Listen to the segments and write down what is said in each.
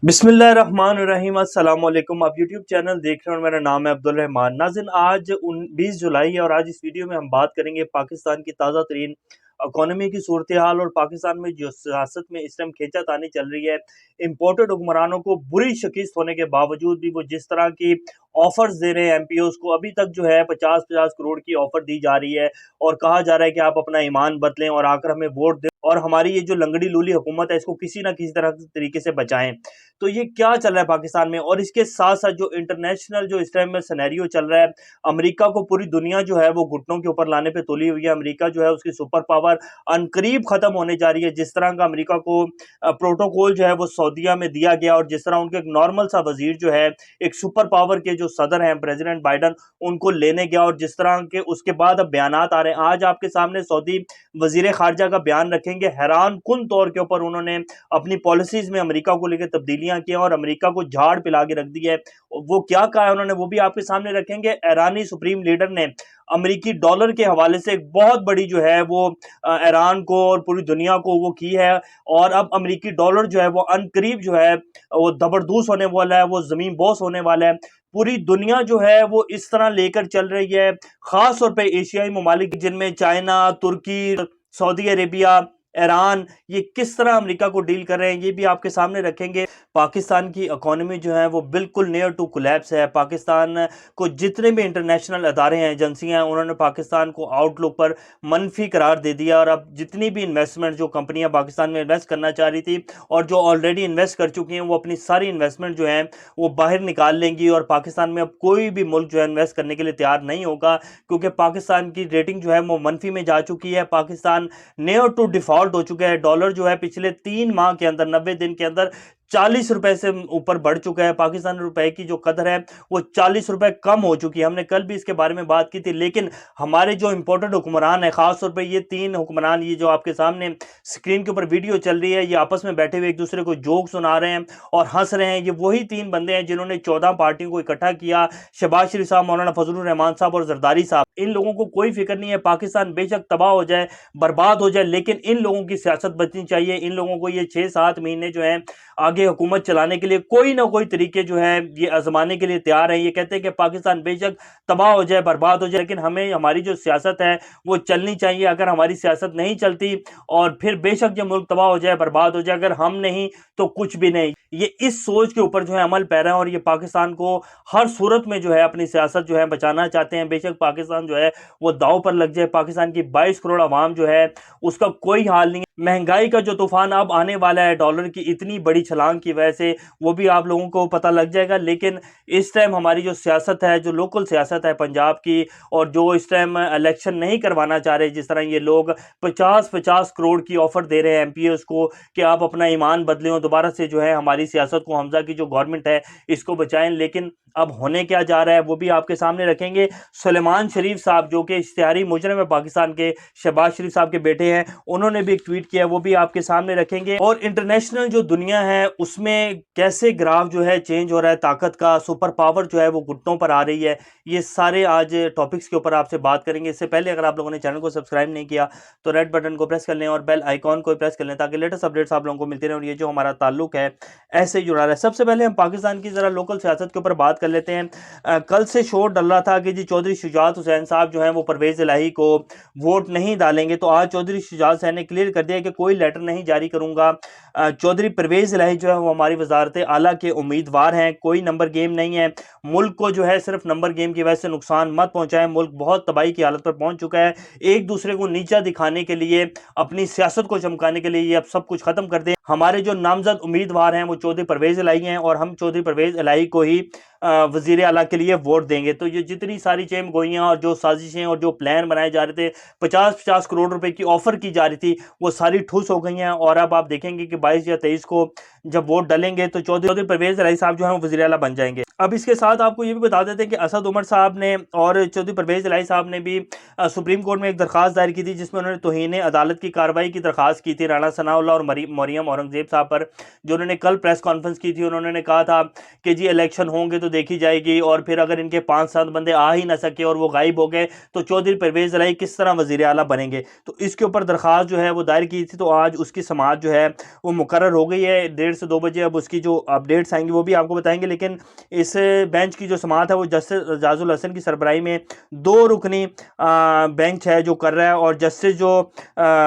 बिस्मिल्लाहिर्रहमानिर्रहीम अस्सलाम वालेकुम। आप यूट्यूब चैनल देख रहे हैं और मेरा नाम है अब्दुल रहमान। नाज़रीन, आज 20 जुलाई है और आज इस वीडियो में हम बात करेंगे पाकिस्तान की ताज़ा तरीन इकॉनमी की सूरत हाल और पाकिस्तान में जो सियासत में इस टाइम खींचातानी चल रही है। इम्पोर्टेड हुक्मरानों को बुरी शिकस्त होने के बावजूद भी वो जिस तरह की ऑफर्स दे रहे हैं एमपीओज को, अभी तक जो है 50-50 करोड़ की ऑफर दी जा रही है और कहा जा रहा है कि आप अपना ईमान बदलें और आकर हमें वोट दें और हमारी ये जो लंगड़ी लूली हुकूमत है इसको किसी ना किसी तरह तरीके से बचाएं। तो ये क्या चल रहा है पाकिस्तान में, और इसके साथ साथ जो इंटरनेशनल जो इस टाइम में सिनेरियो चल रहा है, अमेरिका को पूरी दुनिया जो है वो घुटनों के ऊपर लाने पे तुली हुई है। अमेरिका जो है उसकी सुपर पावर अनकरीब खत्म होने जा रही है। जिस तरह का अमेरिका को प्रोटोकॉल जो है वो सऊदीया में दिया गया और जिस तरह उनके एक नॉर्मल सा वजीर जो है एक सुपर पावर के जो सदर हैं प्रेसिडेंट बाइडन उनको लेने गया, और जिस तरह के उसके बाद अब बयानात आ रहे हैं। आज आपके सामने सऊदी वजीर खारजा का बयान रखेंगे। हैरान कुन तौर के ऊपर उन्होंने अपनी पॉलिसीज में अमेरिका को लेकर तब्दीलियां की और अमेरिका को झाड़ पिला के रख दी है। वो क्या कहा है उन्होंने वो भी आपके सामने रखेंगे। ईरानी सुप्रीम लीडर ने अमेरिकी डॉलर के हवाले से एक बहुत बड़ी जो है वो ईरान को और पूरी दुनिया को वो की है, और अब अमेरिकी डॉलर जो है वो अनकरीब जो है वो जबरदस्त होने वाला है, वो जमीन बोस होने वाला है। पूरी दुनिया जो है वो इस तरह लेकर चल रही है, खास तौर पे एशियाई ममालिक जिनमें चाइना, तुर्की, सऊदी अरेबिया, ईरान, ये किस तरह अमेरिका को डील कर रहे हैं ये भी आपके सामने रखेंगे। पाकिस्तान की इकोनॉमी जो है वो बिल्कुल नियर टू कोलैप्स है। पाकिस्तान को जितने भी इंटरनेशनल अदारे हैं, एजेंसियां हैं, उन्होंने पाकिस्तान को आउटलुक पर मनफी करार दे दिया, और अब जितनी भी इन्वेस्टमेंट जो कंपनियां पाकिस्तान में इन्वेस्ट करना चाह रही थी और जो ऑलरेडी इन्वेस्ट कर चुकी हैं वो अपनी सारी इन्वेस्टमेंट जो है वो बाहर निकाल लेंगी, और पाकिस्तान में अब कोई भी मुल्क जो है इन्वेस्ट करने के लिए तैयार नहीं होगा, क्योंकि पाकिस्तान की रेटिंग जो है वो मनफी में जा चुकी है। पाकिस्तान नियर टू डिफॉल्ट हो चुका है। डॉलर जो है पिछले 3 माह के अंदर, 90 दिन के अंदर 40 रुपए से ऊपर बढ़ चुका है। पाकिस्तान रुपए की जो कदर है वो 40 रुपए कम हो चुकी है। हमने कल भी इसके बारे में बात की थी, लेकिन हमारे जो इंपोर्टेड हुक्मरान है, खासतौर पर ये 3 हुक्मरान, ये जो आपके सामने स्क्रीन के ऊपर वीडियो चल रही है, ये आपस में बैठे हुए एक दूसरे को जोक सुना रहे हैं और हंस रहे हैं। ये वही 3 बंदे हैं जिन्होंने 14 पार्टियों को इकट्ठा किया। शहबाज शरीफ साहब, मौलाना फजलुर रहमान साहब और जरदारी साहब। इन लोगों को कोई फिक्र नहीं है पाकिस्तान बेशक तबाह हो जाए, बर्बाद हो जाए, लेकिन इन लोगों की सियासत बचनी चाहिए। इन लोगों को ये 6-7 महीने जो है आगे हुकूमत चलाने के लिए कोई ना कोई तरीके जो है ये आजमाने के लिए तैयार है। ये कहते हैं कि पाकिस्तान बेशक तबाह हो जाए, बर्बाद हो जाए, लेकिन हमें हमारी जो सियासत है वो चलनी चाहिए। अगर हमारी सियासत नहीं चलती और फिर बेशक ये मुल्क तबाह हो जाए, बर्बाद हो जाए, अगर हम नहीं तो कुछ भी नहीं। ये इस सोच के ऊपर जो है अमल पैरा है और ये पाकिस्तान को हर सूरत में जो है अपनी सियासत जो है बचाना चाहते हैं। बेशक पाकिस्तान जो है वो दाव पर लग जाए, पाकिस्तान की 22 करोड़ आवाम जो है उसका कोई हाल नहीं है। महंगाई का जो तूफान अब आने वाला है डॉलर की इतनी बड़ी छलांग की वजह से, वो भी आप लोगों को पता लग जाएगा। लेकिन इस टाइम हमारी जो सियासत है, जो लोकल सियासत है पंजाब की, और जो इस टाइम इलेक्शन नहीं करवाना चाह रहे, जिस तरह ये लोग 50-50 करोड़ की ऑफर दे रहे हैं एमपीएस को कि आप अपना ईमान बदलें और दोबारा से जो है हमारी सियासत को, हमजा की जो गवर्नमेंट है इसको बचाएं। लेकिन अब होने क्या जा रहा है वो भी आपके सामने रखेंगे। सुलेमान शरीफ साहब जो कि इश्तिहारी मुजरिम है पाकिस्तान के, शहबाज शरीफ साहब के बेटे हैं, उन्होंने भी एक ट्वीट किया, वो भी आपके सामने रखेंगे। और इंटरनेशनल जो दुनिया है उसमें कैसे ग्राफ जो है चेंज हो रहा है, ताकत का, सुपर पावर जो है वो घुटनों पर आ रही है, ये सारे आज टॉपिक्स के ऊपर आपसे बात करेंगे। इससे पहले अगर आप लोगों ने चैनल को सब्सक्राइब नहीं किया तो रेड बटन को प्रेस कर लें और बेल आइकॉन को प्रेस कर लें, ताकि लेटेस्ट अपडेट्स आप लोगों को मिलती रहे और ये जो हमारा ताल्लुक है ऐसे ही जुड़ा रहा है। सबसे पहले हम पाकिस्तान की जरा लोकल सियासत के ऊपर बात कर लेते हैं। कल से शोर डल रहा था कि जी चौधरी शुजात हुसैन साहब जो हैं वो परवेज इलाही को वोट नहीं डालेंगे, तो आज चौधरी शुजात हुसैन ने क्लियर कर दिया कि कोई लेटर नहीं जारी करूंगा। चौधरी परवेज इलाही जो है वो हमारी वजारत आला के उम्मीदवार हैं, कोई नंबर गेम नहीं है। मुल्क को जो है सिर्फ नंबर गेम की वजह से नुकसान मत पहुंचाए। मुल्क बहुत तबाही की हालत पर पहुंच चुका है। एक दूसरे को नीचा दिखाने के लिए, अपनी सियासत को चमकाने के लिए ये अब सब कुछ खत्म कर दें। हमारे जो नामजद उम्मीदवार हैं वो चौधरी परवेज इलाही हैं और हम चौधरी परवेज इलाही को ही वजीर आला के लिए वोट देंगे। तो ये जितनी सारी चेम गोइयाँ और जो साजिशें और जो प्लान बनाए जा रहे थे, 50-50 करोड़ रुपए की ऑफर की जा रही थी, वो सारी ठुस हो गई हैं। और अब आप देखेंगे कि 22 या 23 को जब वोट डलेंगे तो चौधरी परवेज इलाही साहब जो हैं वो वजीर आला बन जाएंगे। अब इसके साथ आपको ये भी बता देते हैं कि असद उमर साहब ने और चौधरी परवेज इलाही साहब ने भी सुप्रीम कोर्ट में एक दरखास्त दायर की थी, जिसमें उन्होंने तौहीन अदालत की कार्रवाई की दरखास्त की थी राणा सनाउल्लाह और मरियम औरंगजेब साहब पर, जो उन्होंने कल प्रेस कॉन्फ्रेंस की थी। उन्होंने कहा था कि जी इलेक्शन होंगे तो देखी जाएगी, और फिर अगर इनके 5-7 बंदे आ ही ना सके और वो गायब हो गए तो चौधरी परवेज इलाही किस तरह वजीर आला बनेंगे। तो इसके ऊपर दरखास्त जो है वो दायर की थी, तो आज उसकी समाअत जो है वो मुकर्रर हो गई है। 1.5 1:30 से 2 बजे अब उसकी जो अपडेट्स आएंगी वो भी आपको बताएंगे। लेकिन इस बेंच की जो समाअत है वो जस्टिस एजाजुल हसन की सरबराही में 2 रुकनी बेंच है जो कर रहा है, और जस्टिस जो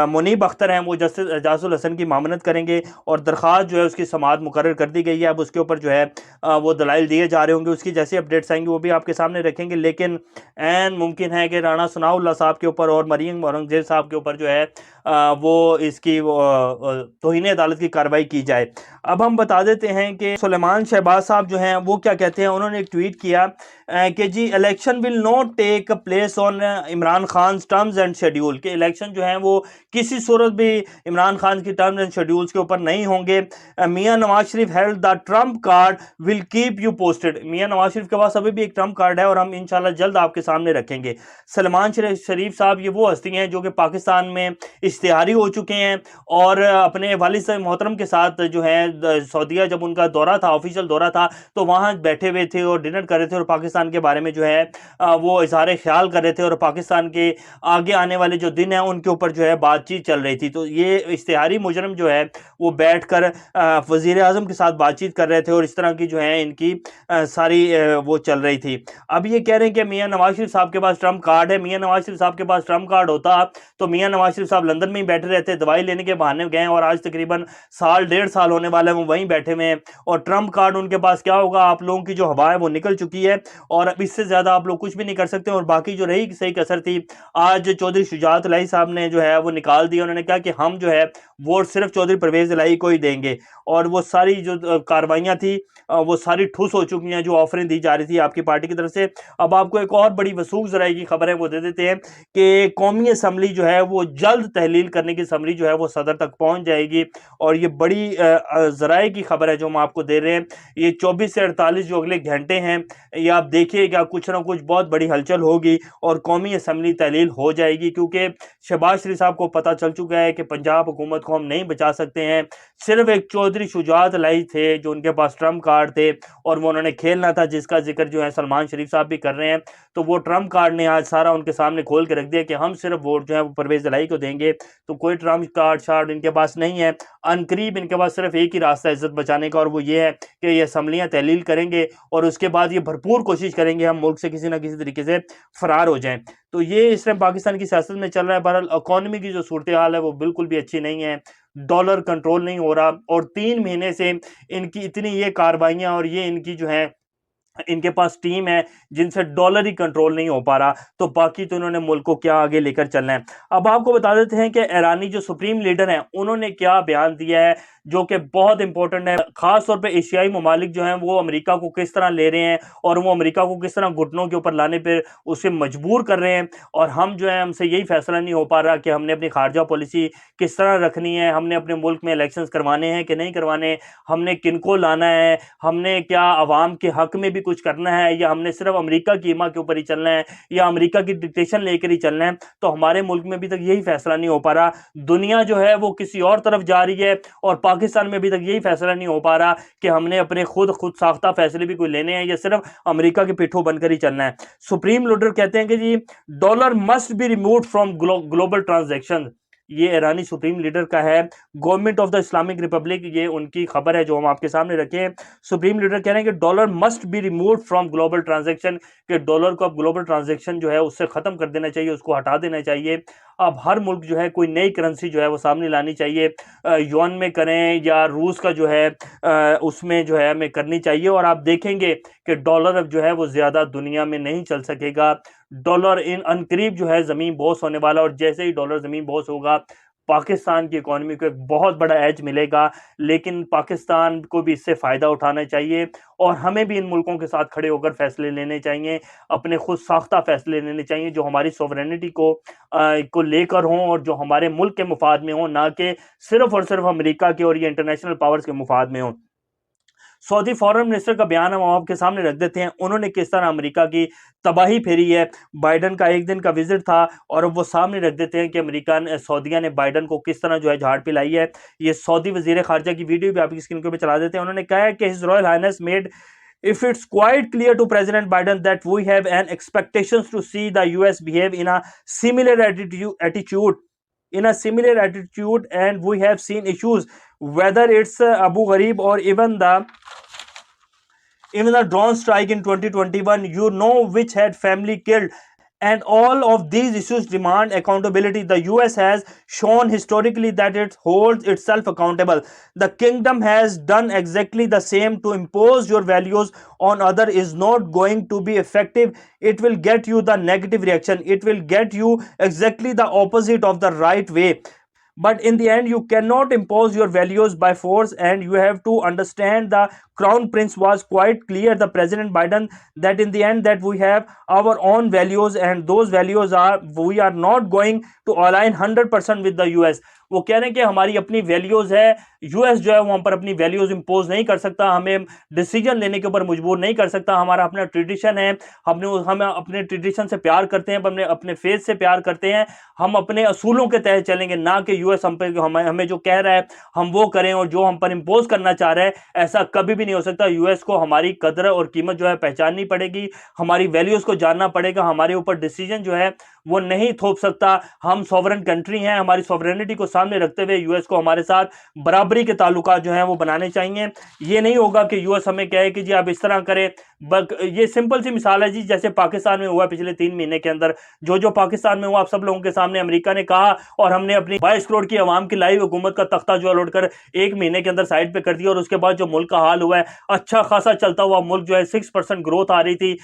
मुनीब अख्तर हैं वो जस्टिस एजाजुल हसन की मामनत करेंगे, और दरख्वास्त जो है उसकी समाअत मुकर्रर कर दी गई है। अब उसके ऊपर जो है वो दलाइल दिए जा रहे होंगे, उसकी जैसी अपडेट्स आएंगी वो भी आपके सामने रखेंगे। लेकिन एन मुमकिन है कि राणा सनाउल्लाह साहब के ऊपर और मरीम औरंगजेब साहब के ऊपर जो है वो इसकी तौहीन अदालत की कार्रवाई की जाए। अब हम बता देते हैं कि सुलेमान शहबाज साहब जो हैं वो क्या कहते हैं। उन्होंने एक ट्वीट किया कि जी election will not take place on Imran Khan terms and schedule, के इलेक्शन जो हैं वो किसी सूरत भी इमरान खान की टर्म्स एंड शेड्यूल्स के ऊपर नहीं होंगे। मियां Nawaz Sharif held the trump card, will keep you posted. मियां नवाज शरीफ के पास अभी भी एक ट्रम्प कार्ड है और हम इंशाल्लाह जल्द आपके सामने रखेंगे। सलमान शरीफ साहब ये वो हस्ती हैं जो कि पाकिस्तान में इश्तिहारी हो चुके हैं, और अपने वालिद साहब मोहतरम के साथ जो है सऊदीया जब उनका दौरा था, ऑफिशियल दौरा था, तो वहां बैठे हुए थे और डिनर कर रहे थे और पाकिस्तान के बारे में जो है वो इज़हार ख्याल कर रहे थे, और पाकिस्तान के आगे आने वाले जो दिन हैं उनके ऊपर जो है बातचीत चल रही थी। तो ये इश्तिहारी मुजरम जो है वो बैठकर वजीर आजम के साथ बातचीत कर रहे थे, और इस तरह की जो है इनकी सारी वो चल रही थी। अब ये कह रहे हैं कि मियां नवाज शरीफ साहब के पास ट्रम्प कार्ड है। मियां नवाज शरीफ साहब के पास ट्रम्प कार्ड होता तो मियां नवाज शरीफ साहब लंदन में ही बैठे रहते, दवाई लेने के बहाने गए, और आज तकरीबन साल 1.5 साल होने वाला है वो वहीं बैठे हुए हैं, और ट्रम्प कार्ड उनके पास क्या होगा। आप लोगों की जो हवा है वो निकल चुकी है, और अब इससे ज्यादा आप लोग कुछ भी नहीं कर सकते। और बाकी जो रही सही कसर थी, आज चौधरी शुजात इलाही साहब ने जो है वो निकाल दिया। उन्होंने कहा कि हम जो है वोट सिर्फ चौधरी परवेज इलाही को ही देंगे, और वो सारी जो कार्रवाइयां थी वो सारी ठुस हो चुकी हैं जो ऑफरें दी जा रही थी आपकी पार्टी की तरफ से। अब आपको एक और बड़ी वसूख जराई की खबर है वो दे देते हैं कि कौमी असम्बली जो है वो जल्द तहलील करने की समरी जो है वो सदर तक पहुंच जाएगी, और ये बड़ी जराए की खबर है जो हम आपको दे रहे हैं। ये 24 से 48 जो अगले घंटे हैं, ये आप देखिएगा कुछ ना कुछ बहुत बड़ी हलचल होगी और कौमी असम्बली तहलील हो जाएगी, क्योंकि शहबाज शरीफ साहब को पता चल चुका है कि पंजाब हुकूमत को हम नहीं बचा सकते हैं। सिर्फ एक चौधरी शुजात इलाही थे जो उनके पास ट्रम्प कार्ड थे, और वो उन्होंने खेलना था, जिसका जिक्र जो है सलमान शरीफ साहब भी कर रहे हैं। तो वो ट्रम्प कार्ड ने आज सारा उनके सामने खोल के रख दिया कि हम सिर्फ वोट जो है वो परवेज इलाही को देंगे। तो कोई ट्रम्प कार्ड शार्ड इनके पास नहीं है। अनकरीब इनके पास सिर्फ एक ही रास्ता है इज्जत बचाने का, और वो ये है कि ये असम्बलियाँ तहलील करेंगे, और उसके बाद ये भरपूर कोशिश करेंगे हम मुल्क से किसी ना किसी तरीके से फरार हो जाएं। तो ये इस टाइम पाकिस्तान की सियासत में चल रहा है। बहरहाल इकॉनमी की जो सूरत हाल है वो बिल्कुल भी अच्छी नहीं है। डॉलर कंट्रोल नहीं हो रहा, और 3 महीने से इनकी इतनी ये कार्रवाइयां और ये इनकी जो है इनके पास टीम है जिनसे डॉलर ही कंट्रोल नहीं हो पा रहा, तो बाकी तो इन्होंने मुल्क को क्या आगे लेकर चलना है। अब आपको बता देते हैं कि ईरानी जो सुप्रीम लीडर हैं उन्होंने क्या बयान दिया है जो कि बहुत इंपॉर्टेंट है। खास तौर पे एशियाई ममालिक जो हैं वो अमेरिका को किस तरह ले रहे हैं, और वो अमेरिका को किस तरह घुटनों के ऊपर लाने पर उसे मजबूर कर रहे हैं, और हम जो है हमसे यही फैसला नहीं हो पा रहा कि हमने अपनी खारजा पॉलिसी किस तरह रखनी है, हमने अपने मुल्क में इलेक्शंस करवाने हैं कि नहीं करवाने, हमने किनको लाना है, हमने क्या आवाम के हक में भी कुछ करना है, या हमने सिर्फ अमेरिका की ईमा के ऊपर ही चलना है, या अमेरिका की डिक्टेशन लेकर ही चलना है। तो हमारे मुल्क में अभी तक यही फैसला नहीं हो पा रहा। दुनिया जो है वो किसी और तरफ जा रही है, और पाकिस्तान में अभी तक यही फैसला नहीं हो पा रहा कि हमने अपने खुद साख्ता फैसले भी कोई लेने हैं या सिर्फ अमेरिका के पिट्ठू बनकर ही चलना है। सुप्रीम लीडर कहते हैं कि जी dollar must be removed from global transaction. ये ईरानी सुप्रीम लीडर का है, government of the Islamic republic, ये उनकी खबर है जो हम आपके सामने रखे। सुप्रीम लीडर कह रहे हैं कि dollar must be removed from global transaction, कि डॉलर को अब ग्लोबल ट्रांजैक्शन जो है उससे खत्म कर देना चाहिए, उसको हटा देना चाहिए। अब हर मुल्क जो है कोई नई करेंसी जो है वो सामने लानी चाहिए, युआन में करें या रूस का जो है उसमें जो है हमें करनी चाहिए। और आप देखेंगे कि डॉलर अब जो है वो ज़्यादा दुनिया में नहीं चल सकेगा। डॉलर इन अनकरीब जो है ज़मीन बोस होने वाला, और जैसे ही डॉलर ज़मीन बोस होगा पाकिस्तान की इकॉनमी को एक बहुत बड़ा एज मिलेगा। लेकिन पाकिस्तान को भी इससे फ़ायदा उठाना चाहिए, और हमें भी इन मुल्कों के साथ खड़े होकर फैसले लेने चाहिए, अपने खुद साख्ता फैसले लेने चाहिए जो हमारी सॉवरेनिटी को लेकर हों, और जो हमारे मुल्क के मुफाद में हों, ना कि सिर्फ और सिर्फ अमेरिका के और ये इंटरनेशनल पावर्स के मुफाद में हों। सऊदी फॉरेन मिनिस्टर का बयान हम आपके सामने रख देते हैं। उन्होंने किस तरह अमेरिका की तबाही फेरी है। बाइडन का एक दिन का विजिट था, और अब वो सामने रख देते हैं कि अमेरिका ने सऊदीया ने बाइडन को किस तरह जो है झाड़ पिलाई है। ये सऊदी वजीर खारजा की वीडियो भी आपकी स्क्रीन के ऊपर चला देते हैं। उन्होंने कहा है कि his royal highness made if it's quite clear to President Biden that we have an expectations to see the US behave in a similar attitude in a similar attitude, and we have seen issues, whether it's Abu Ghraib or even the drone strike in 2021, you know, which had family killed. And all of these issues demand accountability. The US has shown historically that it holds itself accountable. The kingdom has done exactly the same. To impose your values on other is not going to be effective. It will get you the negative reaction. It will get you exactly the opposite of the right way. But in the end, you cannot impose your values by force, and you have to understand the crown prince was quite clear, the President Biden, that in the end that we have our own values, and those values are, we are not going to align 100% with the US. वो कह रहे हैं कि हमारी अपनी values है, US जो है वहां पर अपनी वैल्यूज इंपोज नहीं कर सकता, हमें डिसीजन लेने के ऊपर मजबूर नहीं कर सकता, हमारा अपना ट्रेडिशन है, हम अपने ट्रेडिशन से प्यार करते हैं, अपने अपने फेथ से प्यार करते हैं, हम अपने असूलों के तहत चलेंगे, ना कि यूएस हम पे हमें जो कह रहा है हम वो करें और जो हम पर इंपोज करना चाह रहा है, ऐसा कभी भी नहीं हो सकता। यूएस को हमारी कदर और कीमत जो है पहचाननी पड़ेगी, हमारी वैल्यूज को जानना पड़ेगा, हमारे ऊपर डिसीजन जो है वो नहीं थोप सकता। हम सॉवरेन कंट्री हैं, हमारी सॉवरेनिटी को सामने रखते हुए यूएस को हमारे साथ बराबरी के ताल्लुकात जो हैं वो बनाने चाहिए। ये नहीं होगा कि यूएस हमें कहे कि जी आप इस तरह करें। ये सिंपल सी मिसाल है जी, जैसे पाकिस्तान में हुआ पिछले 3 महीने के अंदर, जो पाकिस्तान में हुआ आप सब लोगों के सामने अमेरिका ने कहा, और हमने अपनी 22 करोड़ की आवाम की लाइव हुकूमत का तख्ता जो है लौटकर 1 महीने के अंदर साइड पे कर दिया। और उसके बाद जो मुल्क का हाल हुआ है, अच्छा खासा चलता हुआ मुल्क जो है 6% ग्रोथ आ रही थी,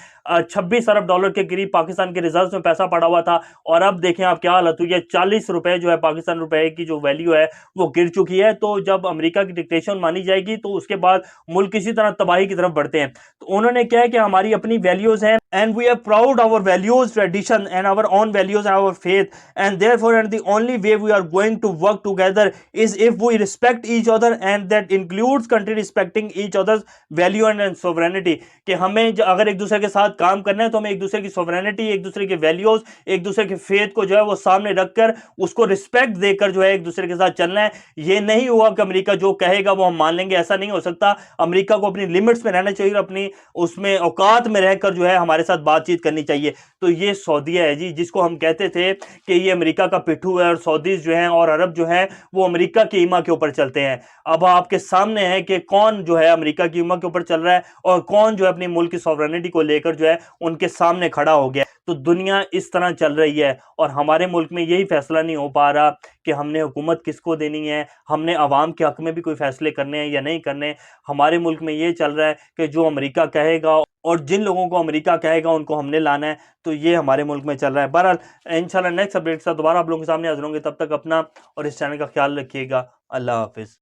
26 अरब डॉलर के करीब पाकिस्तान के रिजर्व में पैसा पड़ा हुआ था, और अब देखें आप क्या हालत हुई है, 40 रुपए जो है पाकिस्तान रुपए की जो वैल्यू है वो गिर चुकी है। तो जब अमेरिका की डिक्टेशन मानी जाएगी तो उसके बाद मुल्क इसी तरह तबाही की तरफ बढ़ते हैं। तो उन्होंने क्या है कि हमारी अपनी वैल्यूज हैं, and we are proud our values, tradition, and our own values and our faith, and therefore and the only way we are going to work together is if we respect each other, and that includes country respecting each other's value and sovereignty। कि हमें अगर एक दूसरे के साथ काम करना है तो हमें एक दूसरे की सोवरेनिटी, एक दूसरे के वैल्यूज, एक दूसरे के फेथ को जो है वो सामने रखकर उसको रिस्पेक्ट देकर जो है एक दूसरे के साथ चलना है। ये नहीं हुआ कि अमेरिका जो कहेगा वो हम मान लेंगे, ऐसा नहीं हो सकता। अमेरिका को अपनी लिमिट्स में रहना चाहिए, अपनी उसमें औकात में रहकर जो है हमारे साथ बातचीत करनी चाहिए। तो ये सऊदीया है जी, जिसको हम कहते थे कि ये अमेरिका का पिट्ठू है, और सऊदीज जो हैं और अरब जो हैं वो अमेरिका की ईमा के ऊपर चलते हैं। अब आपके सामने है कि कौन जो है अमेरिका की ईमा के ऊपर चल रहा है और कौन जो है अपनी मुल्क की सॉवरेनिटी को लेकर जो है उनके सामने खड़ा हो गया। तो दुनिया इस तरह चल रही है, और हमारे मुल्क में यही फैसला नहीं हो पा रहा कि हमने हुकूमत किसको देनी है, हमने अवाम के हक में भी कोई फैसले करने हैं या नहीं करने। हमारे मुल्क में ये चल रहा है कि जो अमेरिका कहेगा और जिन लोगों को अमेरिका कहेगा उनको हमने लाना है। तो ये हमारे मुल्क में चल रहा है। बहरहाल इंशाल्लाह नेक्स्ट अपडेट के साथ दोबारा आप लोगों के सामने हाजिर होंगे। तब तक अपना और इस चैनल का ख्याल रखिएगा। अल्लाह हाफिज़।